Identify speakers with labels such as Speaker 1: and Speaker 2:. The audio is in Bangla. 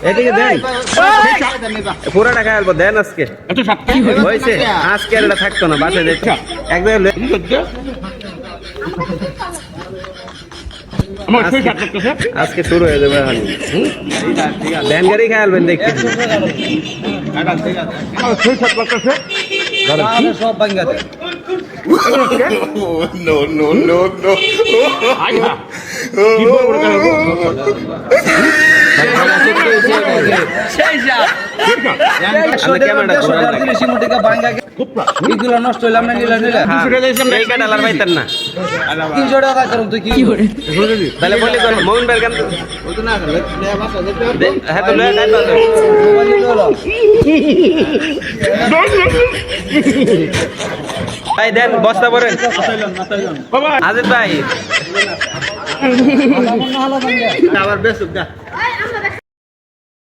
Speaker 1: এদিকে দেন পুরো টাকা আলবো দেন আজকে হয়েছে আজকে আর এটা থাকতো না বাসায় দেখছো এক জায়গায় আজকে শুরু হয়ে যাবে ভ্যান গাড়ি খেয়ে আলবেন দেখতে সব বাঙ্গাতে
Speaker 2: No, no, no, no.
Speaker 1: নষ্ট হইলাম না না 300 টাকা করুন তুই কি তাহলে বলি মোহন ভাইয়ের গান হ্যাঁ তো ভাই দেন বস্তা পরে আজিদ ভাই আবার বেশ